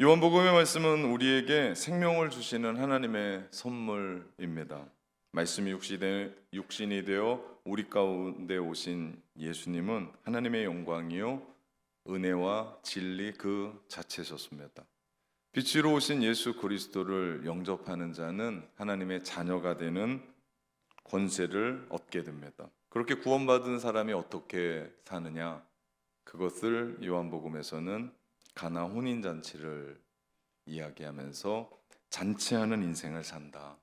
요한복음의 말씀은 우리에게 생명을 주시는 하나님의 선물입니다. 말씀이 육신이 되어 우리 가운데 오신 예수님은 하나님의 영광이요 은혜와 진리 그 자체셨습니다. 빛으로 오신 예수 그리스도를 영접하는 자는 하나님의 자녀가 되는 권세를 얻게 됩니다. 그렇게 구원받은 사람이 어떻게 사느냐? 그것을 요한복음에서는 가나 혼인잔치를 이야기하면서 잔치하는 인생을 산다.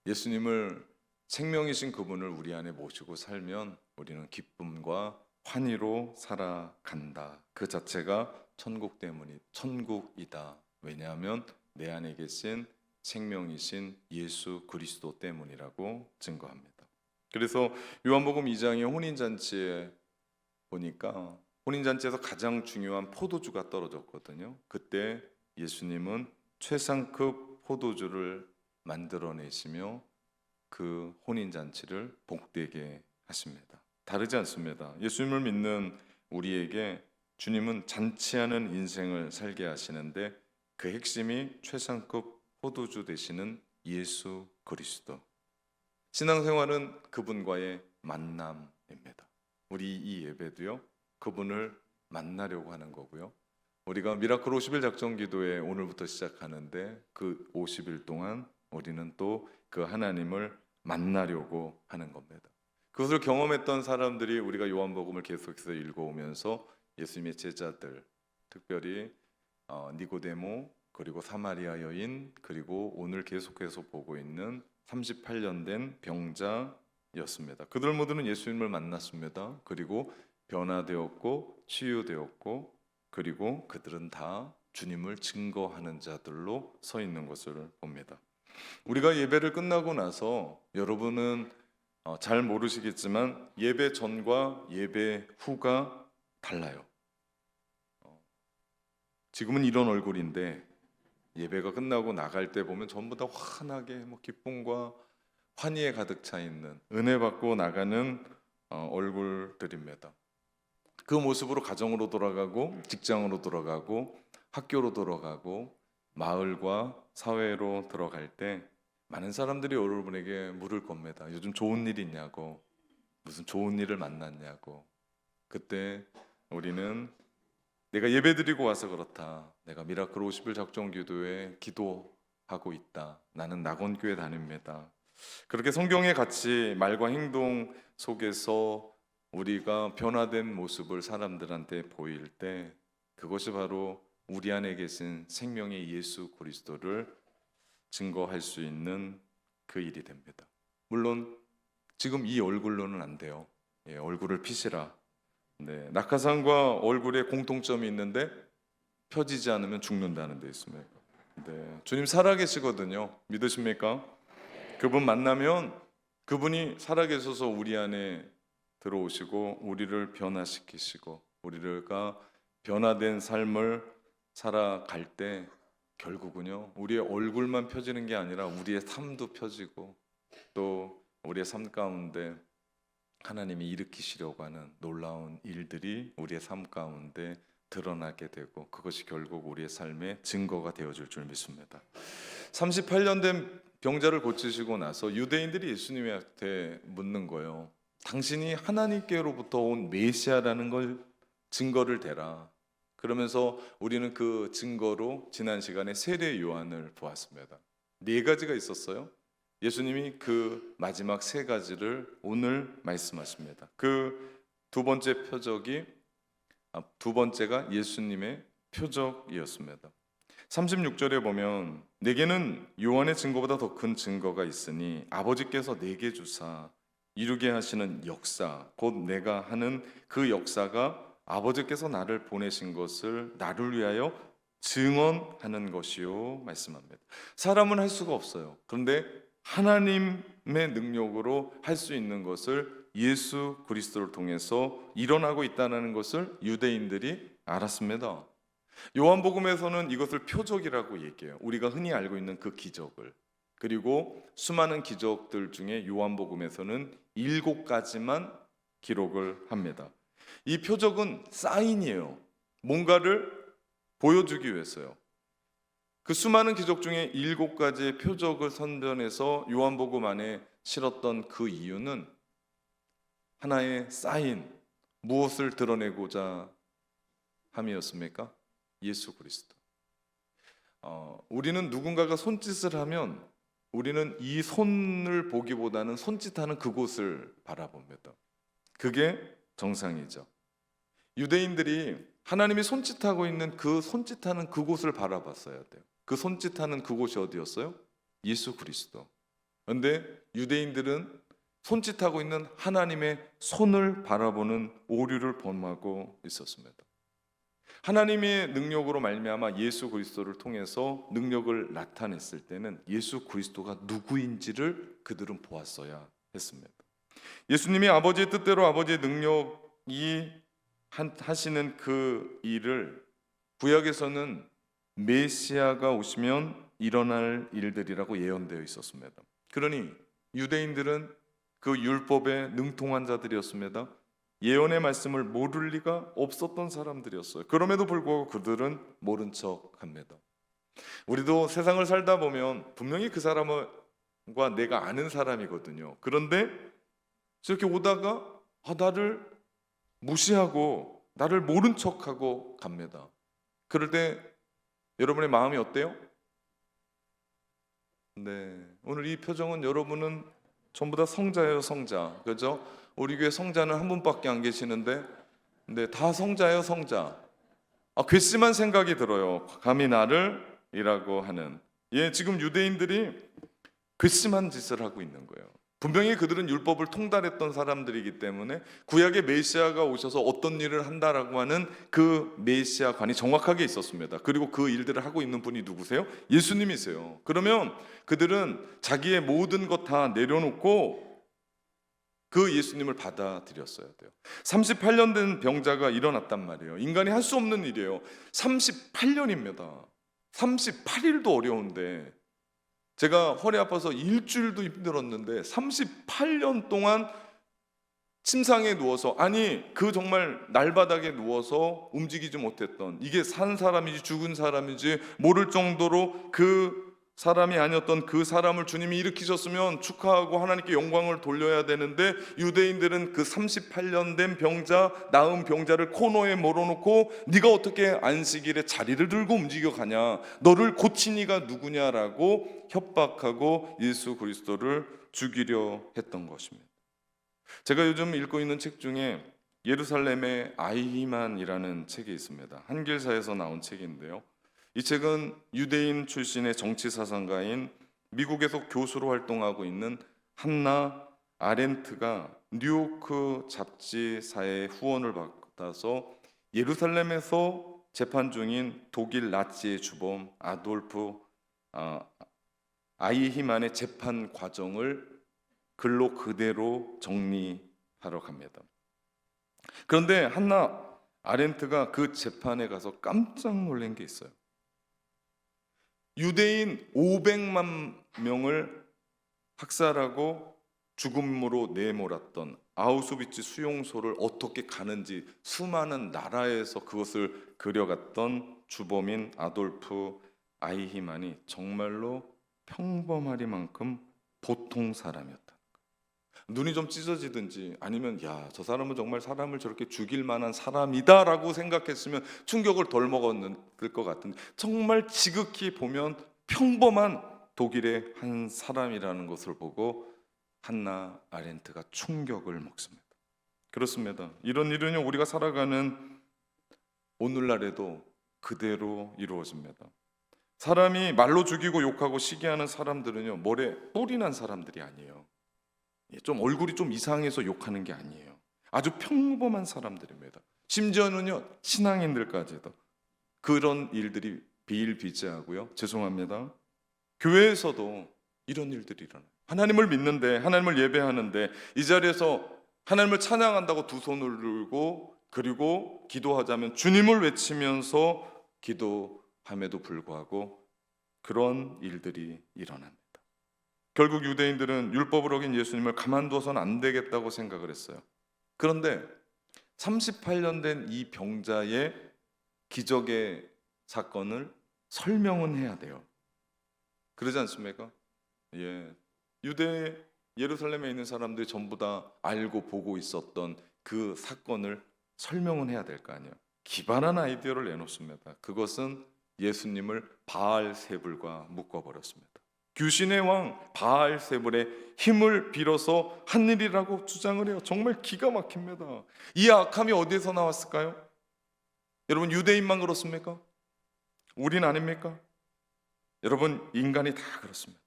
예수님을 생명이신 그분을 우리 안에 모시고 살면 우리는 기쁨과 환희로 살아간다. 그 자체가 천국이다. 왜냐하면 내 안에 계신 생명이신 예수 그리스도 때문이라고 증거합니다. 그래서 요한복음 2장의 혼인잔치에 보니까 혼인잔치에서 가장 중요한 포도주가 떨어졌거든요. 그때 예수님은 최상급 포도주를 만들어내시며 그 혼인잔치를 복되게 하십니다. 다르지 않습니다. 예수님을 믿는 우리에게 주님은 잔치하는 인생을 살게 하시는데 그 핵심이 최상급 포도주 되시는 예수 그리스도. 신앙생활은 그분과의 만남입니다. 우리 이 예배도요, 그분을 만나려고 하는 거고요. 우리가 미라클 50일 작정 기도회 오늘부터 시작하는데 그 50일 동안 우리는 또 그 하나님을 만나려고 하는 겁니다. 그것을 경험했던 사람들이 우리가 요한복음을 계속해서 읽어오면서 예수님의 제자들, 특별히 니고데모, 그리고 사마리아 여인, 그리고 오늘 계속해서 보고 있는 38년 된 병자였습니다. 그들 모두는 예수님을 만났습니다. 그리고 변화되었고 치유되었고, 그리고 그들은 다 주님을 증거하는 자들로 서 있는 것을 봅니다. 우리가 예배를 끝나고 나서 여러분은 잘 모르시겠지만 예배 전과 예배 후가 달라요. 지금은 이런 얼굴인데 예배가 끝나고 나갈 때 보면 전부 다 환하게 기쁨과 환희에 가득 차 있는 은혜 받고 나가는 얼굴들입니다. 그 모습으로 가정으로 돌아가고 직장으로 돌아가고 학교로 돌아가고 마을과 사회로 들어갈 때 많은 사람들이 여러분에게 물을 겁니다. 요즘 좋은 일 있냐고, 무슨 좋은 일을 만났냐고. 그때 우리는 내가 예배드리고 와서 그렇다. 내가 미라클 50일 작정 기도에 기도하고 있다. 나는 낙원교회 다닙니다. 그렇게 성경의 가치, 말과 행동 속에서 우리가 변화된 모습을 사람들한테 보일 때 그것이 바로 우리 안에 계신 생명의 예수 그리스도를 증거할 수 있는 그 일이 됩니다. 물론 지금 이 얼굴로는 안 돼요. 얼굴을 피시라. 낙하산과 얼굴에 공통점이 있는데 펴지지 않으면 죽는다는 데 있습니다. 주님 살아계시거든요. 믿으십니까? 그분 만나면 그분이 살아계셔서 우리 안에 들어오시고 우리를 변화시키시고 우리가 변화된 삶을 살아갈 때 결국은요, 우리의 얼굴만 펴지는 게 아니라 우리의 삶도 펴지고 또 우리의 삶 가운데 하나님이 일으키시려고 하는 놀라운 일들이 우리의 삶 가운데 드러나게 되고 그것이 결국 우리의 삶의 증거가 되어줄 줄 믿습니다. 38년 된 병자를 고치시고 나서 유대인들이 예수님한테 묻는 거예요. 당신이 하나님께로부터 온 메시아라는 걸 증거를 대라. 그러면서 우리는 그 증거로 지난 시간에 세례 요한을 보았습니다. 4가지가 있었어요. 예수님이 그 마지막 3가지를 오늘 말씀하십니다. 그 두 번째가 예수님의 표적이었습니다. 36절에 보면 내게는 요한의 증거보다 더 큰 증거가 있으니 아버지께서 내게 주사 이루게 하시는 역사, 곧 내가 하는 그 역사가 아버지께서 나를 보내신 것을 나를 위하여 증언하는 것이요 말씀합니다. 사람은 할 수가 없어요. 그런데 하나님의 능력으로 할 수 있는 것을 예수 그리스도를 통해서 일어나고 있다는 것을 유대인들이 알았습니다. 요한복음에서는 이것을 표적이라고 얘기해요. 우리가 흔히 알고 있는 그 기적을. 그리고 수많은 기적들 중에 요한복음에서는 7가지만 기록을 합니다. 이 표적은 사인이에요. 뭔가를 보여주기 위해서요. 그 수많은 기적 중에 7가지의 표적을 선변해서 요한복음 안에 실었던 그 이유는 하나의 사인, 무엇을 드러내고자 함이었습니까? 예수 그리스도. 우리는 누군가가 손짓을 하면 우리는 이 손을 보기보다는 손짓하는 그곳을 바라봅니다. 그게 정상이죠. 유대인들이 하나님이 손짓하고 있는 그 손짓하는 그곳을 바라봤어야 돼요. 그 손짓하는 그곳이 어디였어요? 예수 그리스도. 그런데 유대인들은 손짓하고 있는 하나님의 손을 바라보는 오류를 범하고 있었습니다. 하나님의 능력으로 말미암아 예수 그리스도를 통해서 능력을 나타냈을 때는 예수 그리스도가 누구인지를 그들은 보았어야 했습니다. 예수님이 아버지의 뜻대로 아버지의 능력이 하시는 그 일을 구약에서는 메시아가 오시면 일어날 일들이라고 예언되어 있었습니다. 그러니 유대인들은 그 율법에 능통한 자들이었습니다. 예언의 말씀을 모를 리가 없었던 사람들이었어요. 그럼에도 불구하고 그들은 모른 척합니다. 우리도 세상을 살다 보면 분명히 그 사람과 내가 아는 사람이거든요. 그런데 저렇게 오다가 나를 무시하고 나를 모른 척하고 갑니다. 그럴 때 여러분의 마음이 어때요? 네, 오늘 이 표정은 여러분은 전부 다 성자예요, 성자. 그죠? 우리 교회 성자는 한 분밖에 안 계시는데, 근데 다 성자예요, 성자. 괘씸한 생각이 들어요. 감히 나를 이라고 하는. 지금 유대인들이 괘씸한 짓을 하고 있는 거예요. 분명히 그들은 율법을 통달했던 사람들이기 때문에 구약의 메시아가 오셔서 어떤 일을 한다라고 하는 그 메시아관이 정확하게 있었습니다. 그리고 그 일들을 하고 있는 분이 누구세요? 예수님이세요. 그러면 그들은 자기의 모든 것 다 내려놓고 그 예수님을 받아들였어야 돼요. 38년 된 병자가 일어났단 말이에요. 인간이 할 수 없는 일이에요. 38년입니다. 38일도 어려운데 제가 허리 아파서 일주일도 힘들었는데 38년 동안 침상에 누워서, 아니 그 정말 날바닥에 누워서 움직이지 못했던, 이게 산 사람인지 죽은 사람인지 모를 정도로 그 사람이 아니었던 그 사람을 주님이 일으키셨으면 축하하고 하나님께 영광을 돌려야 되는데 유대인들은 그 38년 된 병자, 나은 병자를 코너에 몰아놓고 네가 어떻게 안식일에 자리를 들고 움직여 가냐, 너를 고친 이가 누구냐라고 협박하고 예수 그리스도를 죽이려 했던 것입니다. 제가 요즘 읽고 있는 책 중에 예루살렘의 아이히만이라는 책이 있습니다. 한길사에서 나온 책인데요, 이 책은 유대인 출신의 정치사상가인 미국에서 교수로 활동하고 있는 한나 아렌트가 뉴요크 잡지사의 후원을 받아서 예루살렘에서 재판 중인 독일 나치의 주범 아돌프 아이히만의 재판 과정을 글로 그대로 정리하러 갑니다. 그런데 한나 아렌트가 그 재판에 가서 깜짝 놀란 게 있어요. 유대인 500만 명을 학살하고 죽음으로 내몰았던 아우슈비츠 수용소를 어떻게 가는지 수많은 나라에서 그것을 그려갔던 주범인 아돌프 아이히만이 정말로 평범하리만큼 보통 사람이었다. 눈이 좀 찢어지든지 아니면 저 사람은 정말 사람을 저렇게 죽일 만한 사람이다라고 생각했으면 충격을 덜 먹었을 것 같은데, 정말 지극히 보면 평범한 독일의 한 사람이라는 것을 보고 한나 아렌트가 충격을 먹습니다. 그렇습니다. 이런 일은요, 우리가 살아가는 오늘날에도 그대로 이루어집니다. 사람이 말로 죽이고 욕하고 시기하는 사람들은요, 머리에 뿔이 난 사람들이 아니에요. 좀 얼굴이 좀 이상해서 욕하는 게 아니에요. 아주 평범한 사람들입니다. 심지어는요, 신앙인들까지도 그런 일들이 비일비재하고요. 죄송합니다. 교회에서도 이런 일들이 일어나요. 하나님을 믿는데, 하나님을 예배하는데 이 자리에서 하나님을 찬양한다고 두 손을 들고 그리고 기도하자면 주님을 외치면서 기도함에도 불구하고 그런 일들이 일어납니다. 결국 유대인들은 율법을 어긴 예수님을 가만두어서는 안 되겠다고 생각을 했어요. 그런데 38년 된 이 병자의 기적의 사건을 설명은 해야 돼요. 그러지 않습니까? 예. 유대 예루살렘에 있는 사람들이 전부 다 알고 보고 있었던 그 사건을 설명은 해야 될 거 아니에요. 기발한 아이디어를 내놓습니다. 그것은 예수님을 바알세불과 묶어버렸습니다. 귀신의 왕 바알세불의 힘을 빌어서 한 일이라고 주장을 해요. 정말 기가 막힙니다. 이 악함이 어디에서 나왔을까요? 여러분, 유대인만 그렇습니까? 우린 아닙니까? 여러분, 인간이 다 그렇습니다.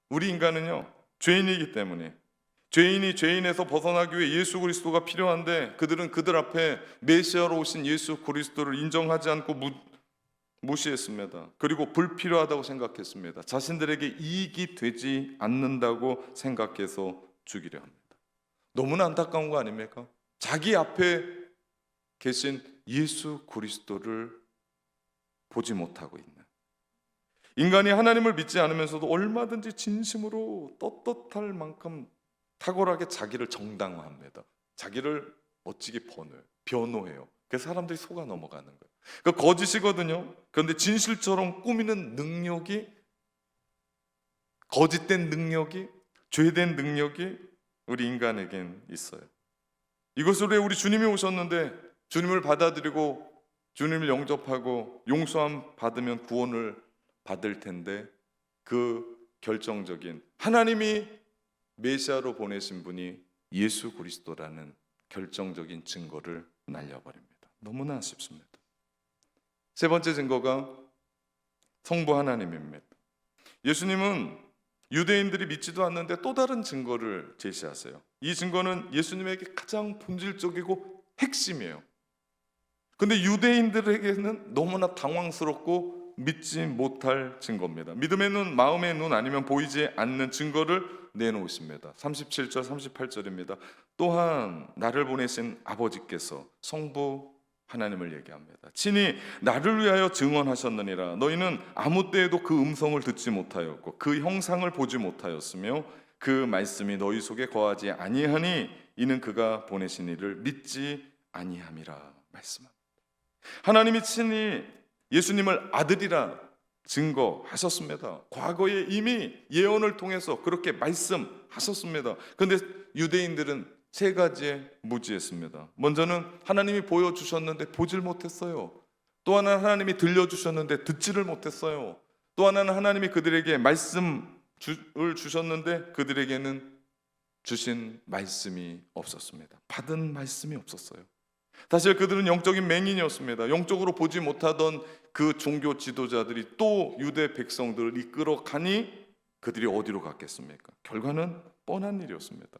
우리 인간은요, 죄인이기 때문에, 죄인이 죄인에서 벗어나기 위해 예수 그리스도가 필요한데, 그들은 그들 앞에 메시아로 오신 예수 그리스도를 인정하지 않고 무시했습니다. 그리고 불필요하다고 생각했습니다. 자신들에게 이익이 되지 않는다고 생각해서 죽이려 합니다. 너무나 안타까운 거 아닙니까? 자기 앞에 계신 예수 그리스도를 보지 못하고 있는, 인간이 하나님을 믿지 않으면서도 얼마든지 진심으로 떳떳할 만큼 탁월하게 자기를 정당화합니다. 자기를 멋지게 변호해요. 그래서 사람들이 속아 넘어가는 거예요. 그러니까 거짓이거든요. 그런데 진실처럼 꾸미는 능력이, 거짓된 능력이, 죄된 능력이 우리 인간에겐 있어요. 이것을 왜 우리 주님이 오셨는데, 주님을 받아들이고 주님을 영접하고 용서함 받으면 구원을 받을 텐데, 그 결정적인, 하나님이 메시아로 보내신 분이 예수 그리스도라는 결정적인 증거를 날려버립니다. 너무나 아쉽습니다. 세 번째 증거가 성부 하나님입니다. 예수님은 유대인들이 믿지도 않는데 또 다른 증거를 제시하세요. 이 증거는 예수님에게 가장 본질적이고 핵심이에요. 근데 유대인들에게는 너무나 당황스럽고 믿지 못할 증거입니다. 믿음의 눈, 마음의 눈, 아니면 보이지 않는 증거를 내놓으십니다. 37절, 38절입니다. 또한 나를 보내신 아버지께서, 성부 하나님을 얘기합니다. 친히 나를 위하여 증언하셨느니라. 너희는 아무 때에도 그 음성을 듣지 못하였고 그 형상을 보지 못하였으며 그 말씀이 너희 속에 거하지 아니하니 이는 그가 보내신 이를 믿지 아니함이라 말씀합니다. 하나님이 친히 예수님을 아들이라 증거하셨습니다. 과거에 이미 예언을 통해서 그렇게 말씀하셨습니다. 그런데 유대인들은 세 가지에 무지했습니다. 먼저는 하나님이 보여주셨는데 보질 못했어요. 또 하나는 하나님이 들려주셨는데 듣지를 못했어요. 또 하나는 하나님이 그들에게 말씀을 주셨는데 그들에게는 주신 말씀이 없었습니다. 받은 말씀이 없었어요. 사실 그들은 영적인 맹인이었습니다. 영적으로 보지 못하던 그 종교 지도자들이 또 유대 백성들을 이끌어 가니 그들이 어디로 갔겠습니까? 결과는 뻔한 일이었습니다.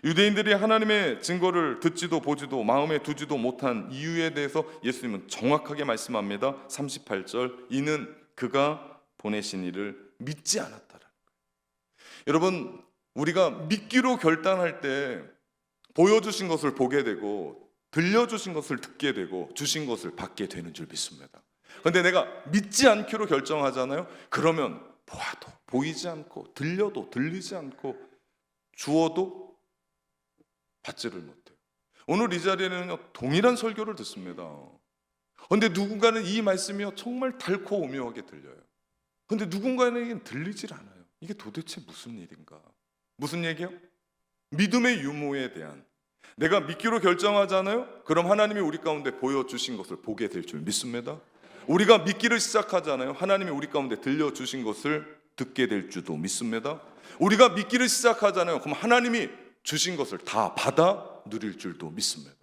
유대인들이 하나님의 증거를 듣지도 보지도 마음에 두지도 못한 이유에 대해서 예수님은 정확하게 말씀합니다. 38절, 이는 그가 보내신 이를 믿지 않았다라는 거예요. 여러분, 우리가 믿기로 결단할 때 보여주신 것을 보게 되고 들려주신 것을 듣게 되고 주신 것을 받게 되는 줄 믿습니다. 그런데 내가 믿지 않기로 결정하잖아요. 그러면 보아도 보이지 않고 들려도 들리지 않고 주어도 받지를 못해요. 오늘 이 자리에는 동일한 설교를 듣습니다. 그런데 누군가는 이 말씀이 정말 달고 오묘하게 들려요. 그런데 누군가에게는 들리질 않아요. 이게 도대체 무슨 일인가? 무슨 얘기요? 믿음의 유무에 대한, 내가 믿기로 결정하잖아요. 그럼 하나님이 우리 가운데 보여주신 것을 보게 될 줄 믿습니다. 우리가 믿기를 시작하잖아요. 하나님이 우리 가운데 들려주신 것을 듣게 될 줄도 믿습니다. 우리가 믿기를 시작하잖아요. 그럼 하나님이 주신 것을 다 받아 누릴 줄도 믿습니다.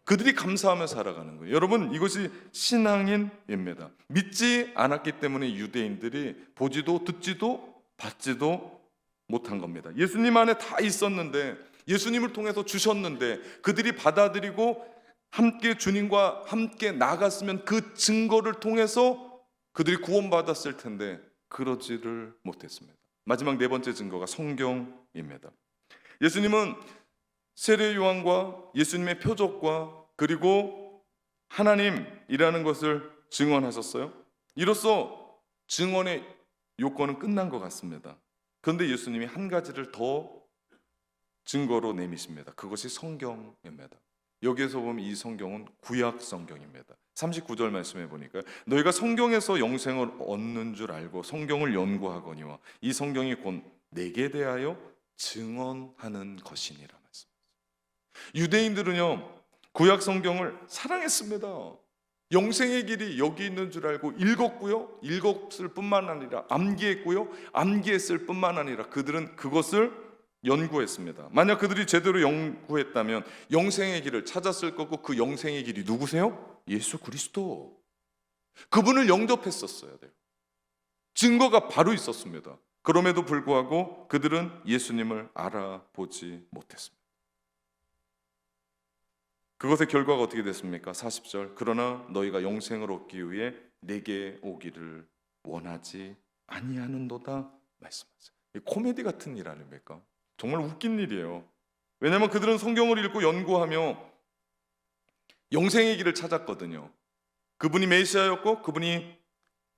그들이 감사하며 살아가는 거예요. 여러분, 이것이 신앙인입니다. 믿지 않았기 때문에 유대인들이 보지도 듣지도 받지도 못한 겁니다. 예수님 안에 다 있었는데, 예수님을 통해서 주셨는데 그들이 받아들이고 함께 주님과 함께 나갔으면 그 증거를 통해서 그들이 구원받았을 텐데 그러지를 못했습니다. 마지막 네 번째 증거가 성경입니다. 예수님은 세례 요한과 예수님의 표적과 그리고 하나님이라는 것을 증언하셨어요. 이로써 증언의 요건은 끝난 것 같습니다. 그런데 예수님이 한 가지를 더 증거로 내미십니다. 그것이 성경입니다. 여기에서 보면 이 성경은 구약 성경입니다. 39절 말씀해 보니까 너희가 성경에서 영생을 얻는 줄 알고 성경을 연구하거니와 이 성경이 곧 내게 대하여 증언하는 것이니라 말씀. 유대인들은요 구약 성경을 사랑했습니다. 영생의 길이 여기 있는 줄 알고 읽었고요, 읽었을 뿐만 아니라 암기했고요, 암기했을 뿐만 아니라 그들은 그것을 연구했습니다. 만약 그들이 제대로 연구했다면 영생의 길을 찾았을 거고, 그 영생의 길이 누구세요? 예수 그리스도. 그분을 영접했었어야 돼요. 증거가 바로 있었습니다. 그럼에도 불구하고 그들은 예수님을 알아보지 못했습니다. 그것의 결과가 어떻게 됐습니까? 40절. 그러나 너희가 영생을 얻기 위해 내게 오기를 원하지 아니하는도다 말씀하세요. 코미디 같은 일 아닙니까? 정말 웃긴 일이에요. 왜냐하면 그들은 성경을 읽고 연구하며 영생의 길을 찾았거든요. 그분이 메시아였고 그분이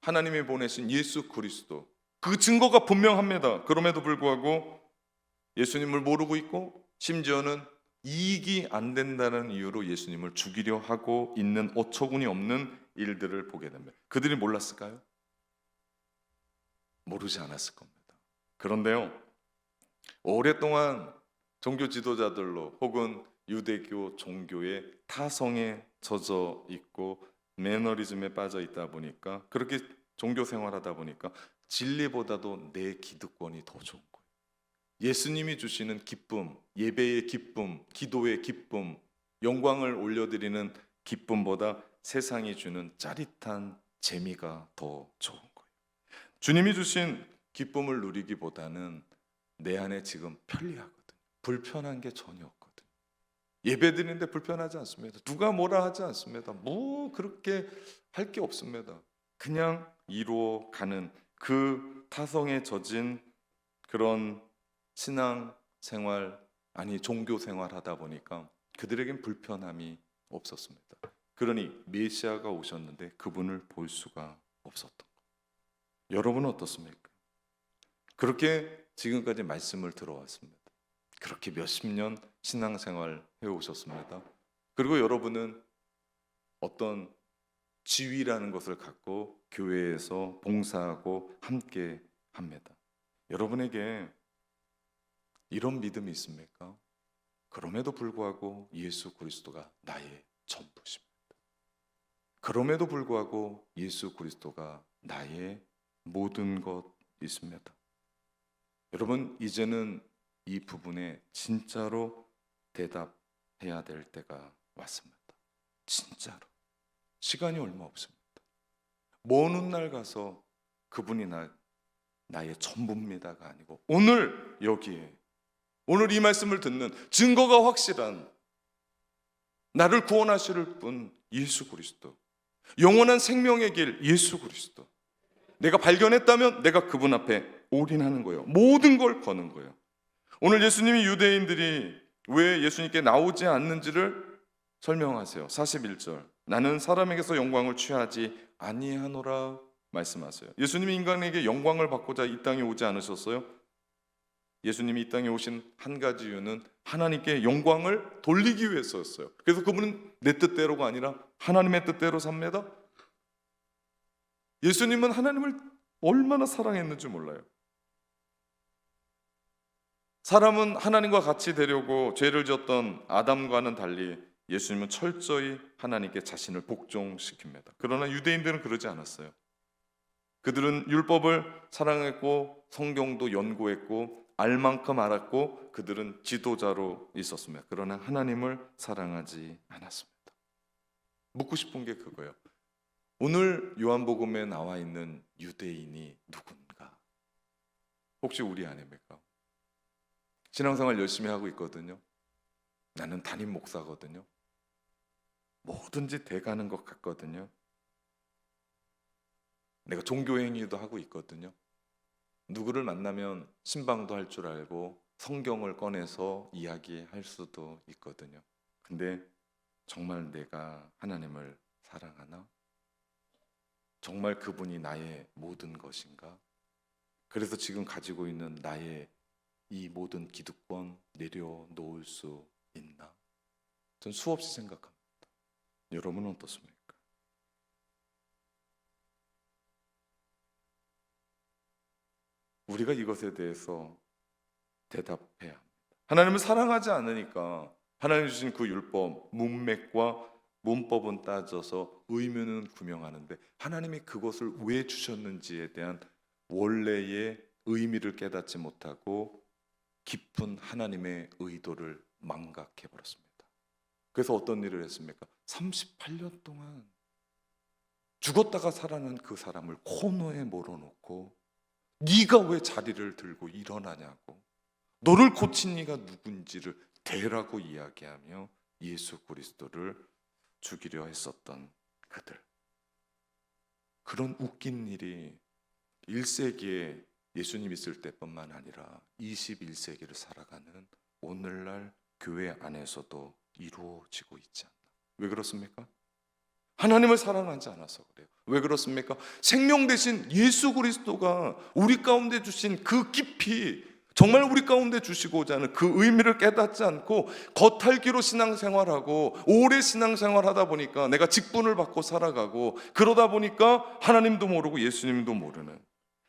하나님이 보내신 예수 그리스도, 그 증거가 분명합니다. 그럼에도 불구하고 예수님을 모르고 있고, 심지어는 이익이 안 된다는 이유로 예수님을 죽이려 하고 있는 어처구니 없는 일들을 보게 됩니다. 그들이 몰랐을까요? 모르지 않았을 겁니다. 그런데요, 오랫동안 종교 지도자들로 혹은 유대교 종교의 타성에 젖어 있고 매너리즘에 빠져 있다 보니까, 그렇게 종교 생활하다 보니까 진리보다도 내 기득권이 더 좋은 거예요. 예수님이 주시는 기쁨, 예배의 기쁨, 기도의 기쁨, 영광을 올려드리는 기쁨보다 세상이 주는 짜릿한 재미가 더 좋은 거예요. 주님이 주신 기쁨을 누리기보다는 내 안에 지금 편리하거든요. 불편한 게 전혀 없거든요. 예배드리는데 불편하지 않습니다. 누가 뭐라 하지 않습니다. 뭐 그렇게 할 게 없습니다. 그냥 이루어가는 그 타성에 젖은 그런 신앙 생활, 아니 종교 생활 하다 보니까 그들에겐 불편함이 없었습니다. 그러니 메시아가 오셨는데 그분을 볼 수가 없었던 거예요. 여러분은 어떻습니까? 그렇게 지금까지 말씀을 들어왔습니다. 그렇게 몇십 년 신앙생활 해오셨습니다. 그리고 여러분은 어떤 지위라는 것을 갖고 교회에서 봉사하고 함께 합니다. 여러분에게 이런 믿음이 있습니까? 그럼에도 불구하고 예수 그리스도가 나의 전부십니다. 그럼에도 불구하고 예수 그리스도가 나의 모든 것이십니다. 여러분, 이제는 이 부분에 진짜로 대답해야 될 때가 왔습니다. 진짜로. 시간이 얼마 없습니다. 먼 훗날 가서 그분이 나의 전부입니다가 아니고 오늘 여기에, 오늘 이 말씀을 듣는 증거가 확실한 나를 구원하실 분 예수 그리스도, 영원한 생명의 길 예수 그리스도, 내가 발견했다면 내가 그분 앞에 올인하는 거예요. 모든 걸 거는 거예요. 오늘 예수님이 유대인들이 왜 예수님께 나오지 않는지를 설명하세요. 41절. 나는 사람에게서 영광을 취하지 아니하노라 말씀하세요. 예수님이 인간에게 영광을 받고자 이 땅에 오지 않으셨어요? 예수님이 이 땅에 오신 한 가지 이유는 하나님께 영광을 돌리기 위해서였어요. 그래서 그분은 내 뜻대로가 아니라 하나님의 뜻대로 삽니다. 예수님은 하나님을 얼마나 사랑했는지 몰라요. 사람은 하나님과 같이 되려고 죄를 지었던 아담과는 달리 예수님은 철저히 하나님께 자신을 복종시킵니다. 그러나 유대인들은 그러지 않았어요. 그들은 율법을 사랑했고 성경도 연구했고 알 만큼 알았고 그들은 지도자로 있었습니다. 그러나 하나님을 사랑하지 않았습니다. 묻고 싶은 게 그거예요. 오늘 요한복음에 나와 있는 유대인이 누군가? 혹시 우리 아닙니까? 신앙생활 열심히 하고 있거든요. 나는 담임 목사거든요. 뭐든지 돼가는 것 같거든요. 내가 종교 행위도 하고 있거든요. 누구를 만나면 신방도 할 줄 알고 성경을 꺼내서 이야기할 수도 있거든요. 근데 정말 내가 하나님을 사랑하나? 정말 그분이 나의 모든 것인가? 그래서 지금 가지고 있는 나의 이 모든 기득권 내려놓을 수 있나? 전 수없이 생각합니다. 여러분은 어떻습니까? 우리가 이것에 대해서 대답해야 합니다. 하나님을 사랑하지 않으니까 하나님 주신 그 율법, 문맥과 문법은 따져서 의무는 구명하는데 하나님이 그것을 왜 주셨는지에 대한 원래의 의미를 깨닫지 못하고 깊은 하나님의 의도를 망각해 버렸습니다. 그래서 어떤 일을 했습니까? 38년 동안 죽었다가 살아난 그 사람을 코너에 몰아놓고 네가 왜 자리를 들고 일어나냐고, 너를 고친 이가 누군지를 대라고 이야기하며 예수 그리스도를 죽이려 했었던 그들. 그런 웃긴 일이 1세기에 예수님 있을 때뿐만 아니라 21세기를 살아가는 오늘날 교회 안에서도 이루어지고 있지 않나. 왜 그렇습니까? 하나님을 사랑하지 않아서 그래요. 왜 그렇습니까? 생명 대신 예수 그리스도가 우리 가운데 주신 그 깊이, 정말 우리 가운데 주시고자 하는 그 의미를 깨닫지 않고 겉핥기로 신앙생활하고 오래 신앙생활하다 보니까 내가 직분을 받고 살아가고 그러다 보니까 하나님도 모르고 예수님도 모르는,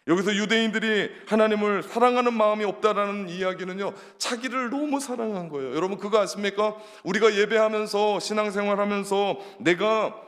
여기서 유대인들이 하나님을 사랑하는 마음이 없다라는 이야기는요, 자기를 너무 사랑한 거예요. 여러분 그거 아십니까? 우리가 예배하면서 신앙생활하면서 내가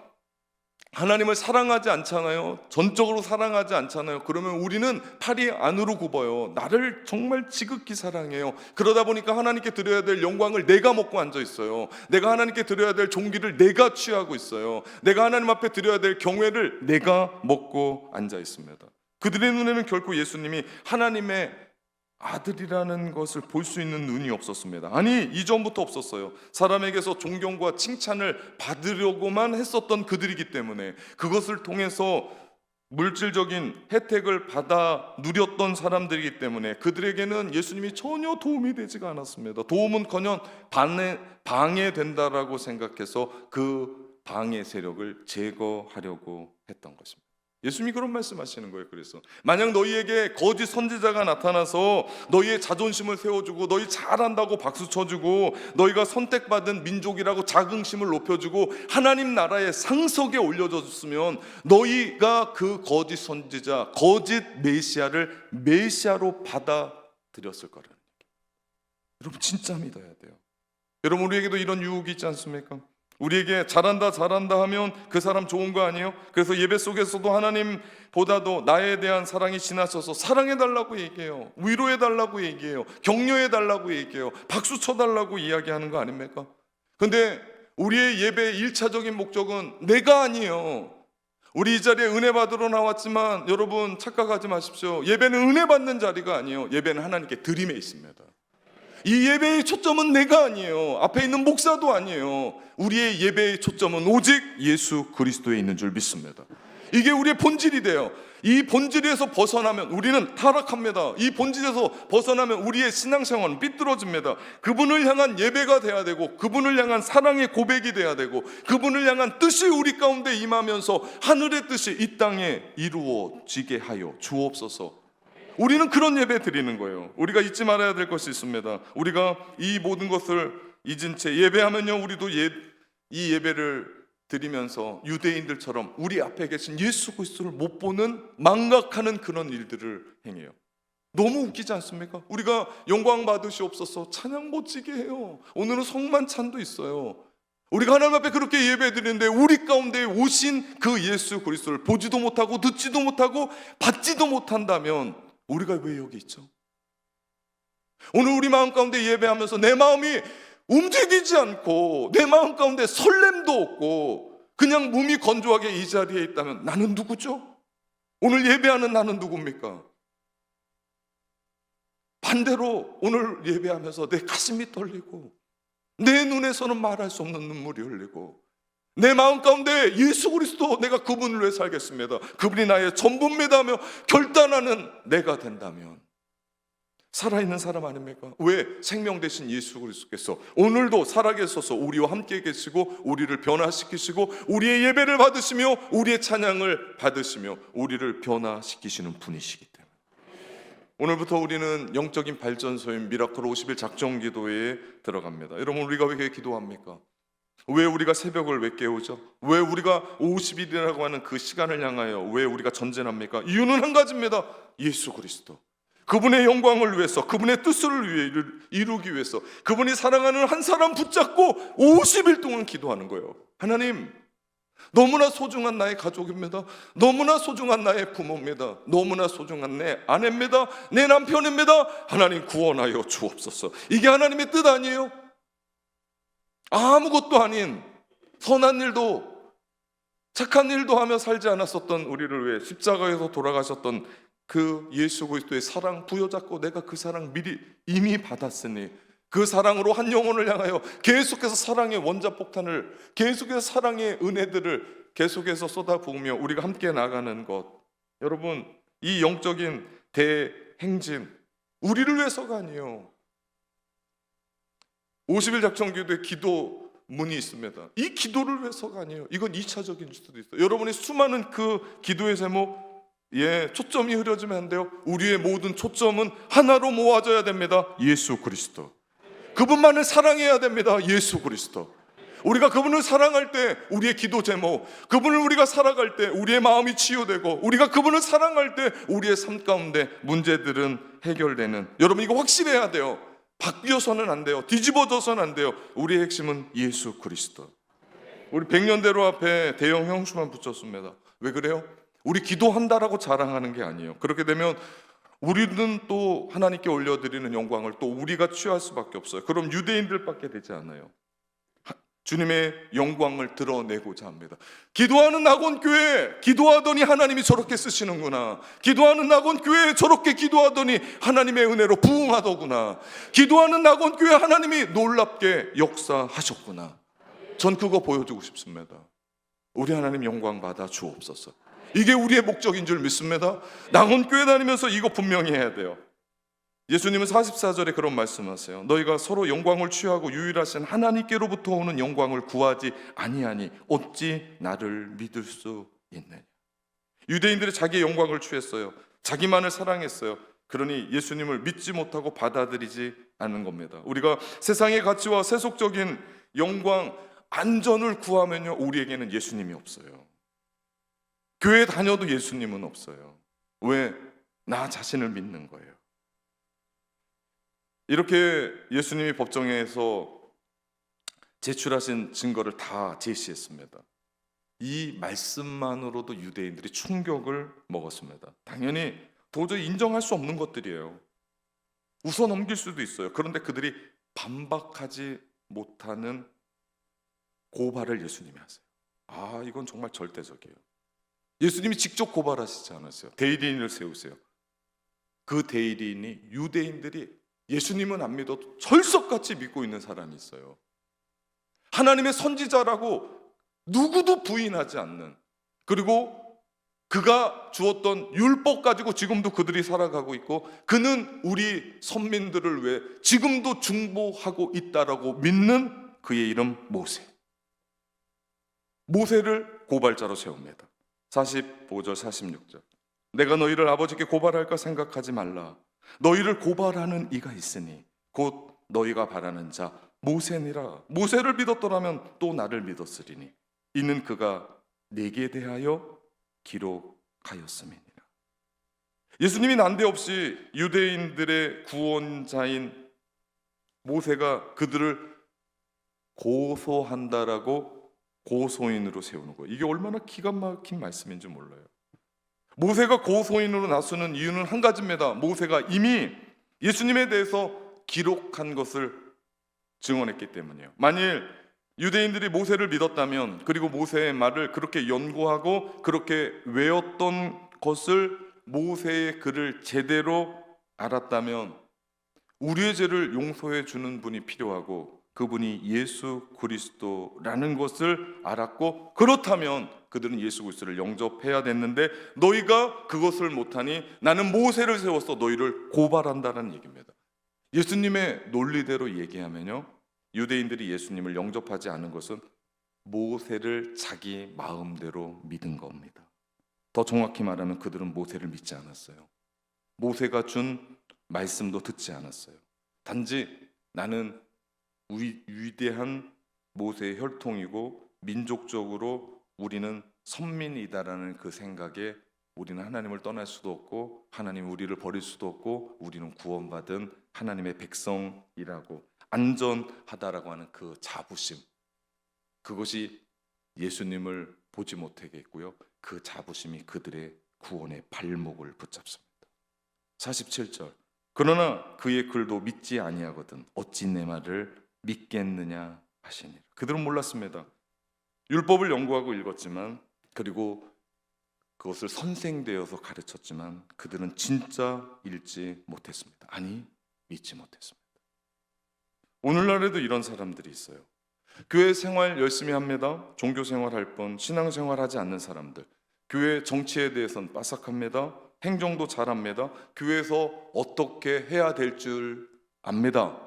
하나님을 사랑하지 않잖아요. 전적으로 사랑하지 않잖아요. 그러면 우리는 팔이 안으로 굽어요. 나를 정말 지극히 사랑해요. 그러다 보니까 하나님께 드려야 될 영광을 내가 먹고 앉아 있어요. 내가 하나님께 드려야 될 존귀를 내가 취하고 있어요. 내가 하나님 앞에 드려야 될 경외를 내가 먹고 앉아 있습니다. 그들의 눈에는 결코 예수님이 하나님의 아들이라는 것을 볼 수 있는 눈이 없었습니다. 아니, 이전부터 없었어요. 사람에게서 존경과 칭찬을 받으려고만 했었던 그들이기 때문에, 그것을 통해서 물질적인 혜택을 받아 누렸던 사람들이기 때문에 그들에게는 예수님이 전혀 도움이 되지가 않았습니다. 도움은커녕 방해된다라고 생각해서 그 방해 세력을 제거하려고 했던 것입니다. 예수님이 그런 말씀하시는 거예요. 그래서 만약 너희에게 거짓 선지자가 나타나서 너희의 자존심을 세워주고 너희 잘한다고 박수 쳐주고 너희가 선택받은 민족이라고 자긍심을 높여주고 하나님 나라의 상석에 올려줬으면 너희가 그 거짓 선지자, 거짓 메시아를 메시아로 받아들였을 거라는 얘기예요. 여러분 진짜 믿어야 돼요. 여러분 우리에게도 이런 유혹이 있지 않습니까? 우리에게 잘한다 하면 그 사람 좋은 거 아니에요? 그래서 예배 속에서도 하나님보다도 나에 대한 사랑이 지나쳐서 사랑해달라고 얘기해요. 위로해달라고 얘기해요. 격려해달라고 얘기해요. 박수 쳐달라고 이야기하는 거 아닙니까? 근데 우리의 예배의 1차적인 목적은 내가 아니에요. 우리 이 자리에 은혜 받으러 나왔지만 여러분 착각하지 마십시오. 예배는 은혜 받는 자리가 아니에요. 예배는 하나님께 드림에 있습니다. 이 예배의 초점은 내가 아니에요. 앞에 있는 목사도 아니에요. 우리의 예배의 초점은 오직 예수 그리스도에 있는 줄 믿습니다. 이게 우리의 본질이 돼요. 이 본질에서 벗어나면 우리는 타락합니다. 이 본질에서 벗어나면 우리의 신앙생활은 삐뚤어집니다. 그분을 향한 예배가 돼야 되고 그분을 향한 사랑의 고백이 돼야 되고 그분을 향한 뜻이 우리 가운데 임하면서 하늘의 뜻이 이 땅에 이루어지게 하여 주옵소서. 우리는 그런 예배 드리는 거예요. 우리가 잊지 말아야 될 것이 있습니다. 우리가 이 모든 것을 잊은 채 예배하면요, 우리도 이 예배를 드리면서 유대인들처럼 우리 앞에 계신 예수 그리스도를 못 보는 망각하는 그런 일들을 행해요. 너무 웃기지 않습니까? 우리가 영광 받으시옵소서 찬양 멋지게 해요. 오늘은 성만찬도 있어요. 우리가 하나님 앞에 그렇게 예배 드리는데 우리 가운데 오신 그 예수 그리스도를 보지도 못하고 듣지도 못하고 받지도 못한다면 우리가 왜 여기 있죠? 오늘 우리 마음 가운데 예배하면서 내 마음이 움직이지 않고 내 마음 가운데 설렘도 없고 그냥 몸이 건조하게 이 자리에 있다면 나는 누구죠? 오늘 예배하는 나는 누굽니까? 반대로 오늘 예배하면서 내 가슴이 떨리고 내 눈에서는 말할 수 없는 눈물이 흘리고 내 마음 가운데 예수 그리스도, 내가 그분을 위해 살겠습니다, 그분이 나의 전부입니다 하며 결단하는 내가 된다면 살아있는 사람 아닙니까? 왜? 생명 되신 예수 그리스도께서 오늘도 살아계셔서 우리와 함께 계시고 우리를 변화시키시고 우리의 예배를 받으시며 우리의 찬양을 받으시며 우리를 변화시키시는 분이시기 때문에 오늘부터 우리는 영적인 발전소인 미라클 50일 작정 기도에 들어갑니다. 여러분 우리가 왜 기도합니까? 왜 우리가 새벽을 왜 깨우죠? 왜 우리가 50일이라고 하는 그 시간을 향하여 왜 우리가 전쟁합니까? 이유는 한 가지입니다. 예수 그리스도. 그분의 영광을 위해서, 그분의 뜻을 이루기 위해서 그분이 사랑하는 한 사람 붙잡고 50일 동안 기도하는 거예요. 하나님, 너무나 소중한 나의 가족입니다. 너무나 소중한 나의 부모입니다. 너무나 소중한 내 아내입니다. 내 남편입니다. 하나님 구원하여 주옵소서. 이게 하나님의 뜻 아니에요? 아무것도 아닌 선한 일도 착한 일도 하며 살지 않았었던 우리를 위해 십자가에서 돌아가셨던 그 예수 그리스도의 사랑 부여잡고 내가 그 사랑 미리 이미 받았으니 그 사랑으로 한 영혼을 향하여 계속해서 사랑의 원자폭탄을, 계속해서 사랑의 은혜들을 계속해서 쏟아부으며 우리가 함께 나가는 것, 여러분, 이 영적인 대행진 우리를 위해서가 아니에요. 50일 작정기도의 기도문이 있습니다. 이 기도를 위해서가 아니에요. 이건 2차적인 수도 있어요. 여러분의 수많은 그 기도의 제목, 초점이 흐려지면 안 돼요. 우리의 모든 초점은 하나로 모아져야 됩니다. 예수 그리스도. 그분만을 사랑해야 됩니다. 예수 그리스도. 우리가 그분을 사랑할 때 우리의 기도 제목, 그분을 우리가 살아갈 때 우리의 마음이 치유되고, 우리가 그분을 사랑할 때 우리의 삶 가운데 문제들은 해결되는, 여러분 이거 확실해야 돼요. 바뀌어서는 안 돼요. 뒤집어져서는 안 돼요. 우리의 핵심은 예수 그리스도. 우리 100년대로 앞에 대형 형수만 붙였습니다. 왜 그래요? 우리 기도한다라고 자랑하는 게 아니에요. 그렇게 되면 우리는 또 하나님께 올려드리는 영광을 또 우리가 취할 수밖에 없어요. 그럼 유대인들밖에 되지 않아요. 주님의 영광을 드러내고자 합니다. 기도하는 낙원교회, 기도하더니 하나님이 저렇게 쓰시는구나. 기도하는 낙원교회 저렇게 기도하더니 하나님의 은혜로 부응하더구나. 기도하는 낙원교회 하나님이 놀랍게 역사하셨구나. 전 그거 보여주고 싶습니다. 우리 하나님 영광 받아 주옵소서. 이게 우리의 목적인 줄 믿습니다. 낙원교회 다니면서 이거 분명히 해야 돼요. 예수님은 44절에 그런 말씀하세요. 너희가 서로 영광을 취하고 유일하신 하나님께로부터 오는 영광을 구하지 아니하니 어찌 나를 믿을 수 있느냐. 유대인들이 자기의 영광을 취했어요. 자기만을 사랑했어요. 그러니 예수님을 믿지 못하고 받아들이지 않는 겁니다. 우리가 세상의 가치와 세속적인 영광, 안전을 구하면요, 우리에게는 예수님이 없어요. 교회 다녀도 예수님은 없어요. 왜? 나 자신을 믿는 거예요. 이렇게 예수님이 법정에서 제출하신 증거를 다 제시했습니다. 이 말씀만으로도 유대인들이 충격을 먹었습니다. 당연히 도저히 인정할 수 없는 것들이에요. 웃어 넘길 수도 있어요. 그런데 그들이 반박하지 못하는 고발을 예수님이 하세요. 이건 정말 절대적이에요. 예수님이 직접 고발하시지 않았어요. 대리인을 세우세요. 그 대리인이 유대인들이 예수님은 안 믿어도 철석같이 믿고 있는 사람이 있어요. 하나님의 선지자라고 누구도 부인하지 않는, 그리고 그가 주었던 율법 가지고 지금도 그들이 살아가고 있고, 그는 우리 선민들을 위해 지금도 중보하고 있다라고 믿는 그의 이름 모세. 모세를 고발자로 세웁니다. 45절 46절. 내가 너희를 아버지께 고발할까 생각하지 말라. 너희를 고발하는 이가 있으니 곧 너희가 바라는 자 모세니라. 모세를 믿었더라면 또 나를 믿었으리니 이는 그가 내게 대하여 기록하였음이니라. 예수님이 난데없이 유대인들의 구원자인 모세가 그들을 고소한다라고 고소인으로 세우는 거예요. 이게 얼마나 기가 막힌 말씀인지 몰라요. 모세가 고소인으로 나서는 이유는 한 가지입니다. 모세가 이미 예수님에 대해서 기록한 것을 증언했기 때문이에요. 만일 유대인들이 모세를 믿었다면, 그리고 모세의 말을 그렇게 연구하고 그렇게 외웠던 것을, 모세의 글을 제대로 알았다면 우리의 죄를 용서해 주는 분이 필요하고 그분이 예수 그리스도라는 것을 알았고, 그렇다면 그들은 예수 그리스도를 영접해야 됐는데 너희가 그것을 못하니 나는 모세를 세워서 너희를 고발한다는 얘기입니다. 예수님의 논리대로 얘기하면요, 유대인들이 예수님을 영접하지 않은 것은 모세를 자기 마음대로 믿은 겁니다. 더 정확히 말하면 그들은 모세를 믿지 않았어요. 모세가 준 말씀도 듣지 않았어요. 단지 나는 위대한 모세의 혈통이고 민족적으로 우리는 선민이다라는 그 생각에 우리는 하나님을 떠날 수도 없고 하나님 우리를 버릴 수도 없고 우리는 구원받은 하나님의 백성이라고 안전하다라고 하는 그 자부심, 그것이 예수님을 보지 못하게 했고요. 그 자부심이 그들의 구원의 발목을 붙잡습니다. 47절, 그러나 그의 글도 믿지 아니하거든 어찌 내 말을 믿겠느냐 하시니라. 그들은 몰랐습니다. 율법을 연구하고 읽었지만, 그리고 그것을 선생되어서 가르쳤지만 그들은 진짜 읽지 못했습니다. 아니, 믿지 못했습니다. 오늘날에도 이런 사람들이 있어요. 교회 생활 열심히 합니다. 종교 생활할 뿐 신앙 생활하지 않는 사람들. 교회 정치에 대해서는 빠삭합니다. 행정도 잘합니다. 교회에서 어떻게 해야 될 줄 압니다.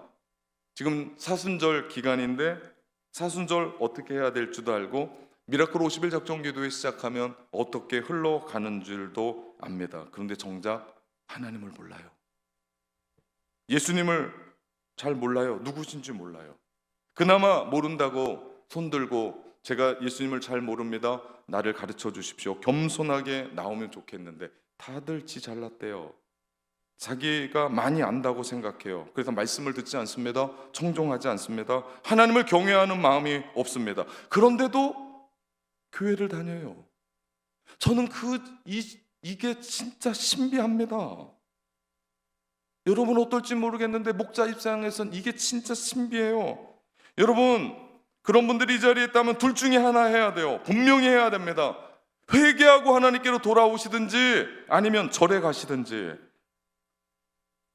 지금 사순절 기간인데 사순절 어떻게 해야 될 줄도 알고, 미라클 50일 작정 기도회 시작하면 어떻게 흘러가는 줄도 압니다. 그런데 정작 하나님을 몰라요. 예수님을 잘 몰라요. 누구신지 몰라요. 그나마 모른다고 손들고 제가 예수님을 잘 모릅니다, 나를 가르쳐 주십시오, 겸손하게 나오면 좋겠는데 다들 지 잘났대요. 자기가 많이 안다고 생각해요. 그래서 말씀을 듣지 않습니다. 청종하지 않습니다. 하나님을 경외하는 마음이 없습니다. 그런데도 교회를 다녀요. 저는 이게 진짜 신비합니다. 여러분 어떨지 모르겠는데 목자 입장에선 이게 진짜 신비해요. 여러분, 그런 분들이 이 자리에 있다면 둘 중에 하나 해야 돼요. 분명히 해야 됩니다. 회개하고 하나님께로 돌아오시든지 아니면 절에 가시든지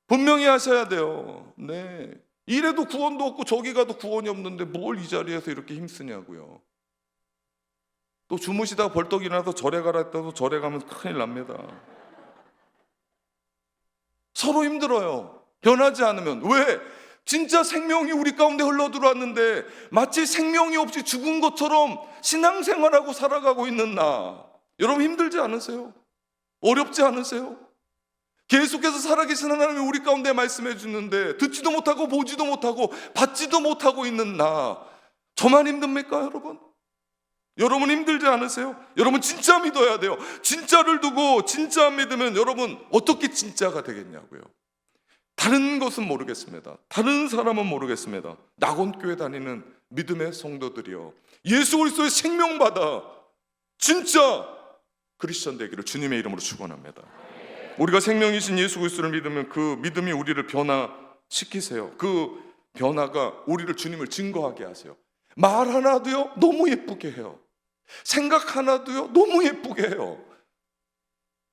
분명히 하셔야 돼요. 네. 이래도 구원도 없고 저기 가도 구원이 없는데 뭘 이 자리에서 이렇게 힘쓰냐고요. 또 주무시다가 벌떡 일어나서 절에 가라 했다고 절에 가면 큰일 납니다. 서로 힘들어요. 변하지 않으면. 왜? 진짜 생명이 우리 가운데 흘러들어왔는데 마치 생명이 없이 죽은 것처럼 신앙생활하고 살아가고 있는 나. 여러분 힘들지 않으세요? 어렵지 않으세요? 계속해서 살아계신 하나님이 우리 가운데 말씀해 주는데 듣지도 못하고 보지도 못하고 받지도 못하고 있는 나. 저만 힘듭니까 여러분? 여러분 힘들지 않으세요? 여러분 진짜 믿어야 돼요. 진짜를 두고 진짜 안 믿으면 여러분 어떻게 진짜가 되겠냐고요. 다른 것은 모르겠습니다. 다른 사람은 모르겠습니다. 낙원교회 다니는 믿음의 성도들이요, 예수 그리스도의 생명받아 진짜 크리스천 되기를 주님의 이름으로 축원합니다. 우리가 생명이신 예수 그리스도를 믿으면 그 믿음이 우리를 변화시키세요. 그 변화가 우리를 주님을 증거하게 하세요. 말 하나도요 너무 예쁘게 해요. 생각 하나도요 너무 예쁘게 해요.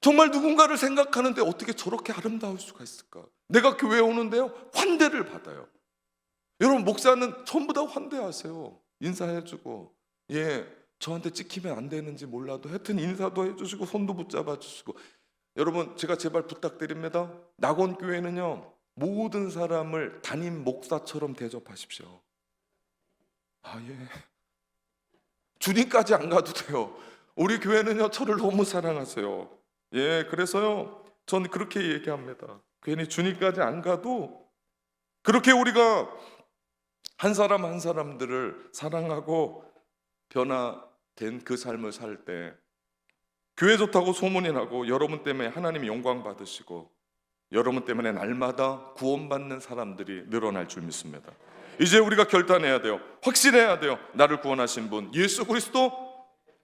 정말 누군가를 생각하는데 어떻게 저렇게 아름다울 수가 있을까? 내가 교회에 오는데요 환대를 받아요. 여러분 목사는 전부 다 환대하세요. 인사해주고, 예 저한테 찍히면 안 되는지 몰라도 하여튼 인사도 해주시고 손도 붙잡아 주시고. 여러분 제가 제발 부탁드립니다. 낙원교회는요 모든 사람을 담임 목사처럼 대접하십시오. 아 예, 주님까지 안 가도 돼요. 우리 교회는요 저를 너무 사랑하세요. 예, 그래서요 전 그렇게 얘기합니다. 괜히 주님까지 안 가도 그렇게 우리가 한 사람 한 사람들을 사랑하고 변화된 그 삶을 살 때 교회 좋다고 소문이 나고 여러분 때문에 하나님이 영광 받으시고 여러분 때문에 날마다 구원받는 사람들이 늘어날 줄 믿습니다. 이제 우리가 결단해야 돼요. 확신해야 돼요. 나를 구원하신 분 예수 그리스도,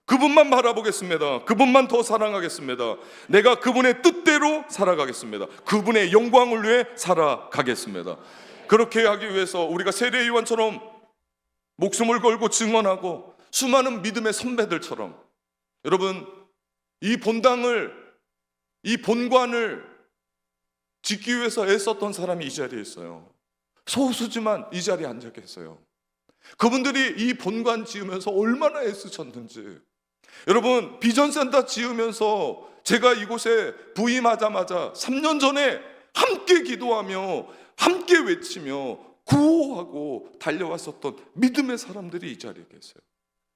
그분만 바라보겠습니다. 그분만 더 사랑하겠습니다. 내가 그분의 뜻대로 살아가겠습니다. 그분의 영광을 위해 살아가겠습니다. 그렇게 하기 위해서 우리가 세례 요한처럼 목숨을 걸고 증언하고 수많은 믿음의 선배들처럼 여러분 이 본당을, 이 본관을 짓기 위해서 애썼던 사람이 이 자리에 있어요. 소수지만 이 자리에 앉아 계세요. 그분들이 이 본관 지으면서 얼마나 애쓰셨는지. 여러분 비전센터 지으면서 제가 이곳에 부임하자마자 3년 전에 함께 기도하며 함께 외치며 구호하고 달려왔었던 믿음의 사람들이 이 자리에 계세요.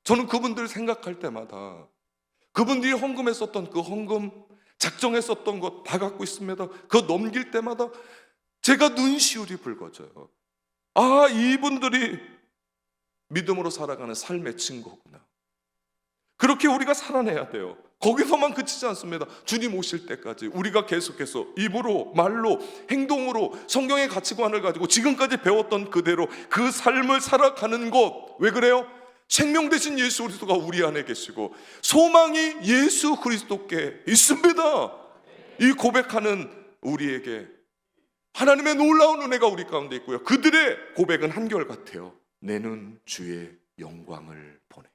저는 그분들 생각할 때마다 그분들이 헌금했었던 그 헌금, 작정했었던 것 다 갖고 있습니다. 그거 넘길 때마다 제가 눈시울이 붉어져요. 아, 이분들이 믿음으로 살아가는 삶의 증거구나. 그렇게 우리가 살아내야 돼요. 거기서만 그치지 않습니다. 주님 오실 때까지 우리가 계속해서 입으로, 말로, 행동으로 성경의 가치관을 가지고 지금까지 배웠던 그대로 그 삶을 살아가는 것. 왜 그래요? 생명 되신 예수 그리스도가 우리 안에 계시고 소망이 예수 그리스도께 있습니다. 이 고백하는 우리에게 하나님의 놀라운 은혜가 우리 가운데 있고요, 그들의 고백은 한결같아요. 내는 주의 영광을 보내.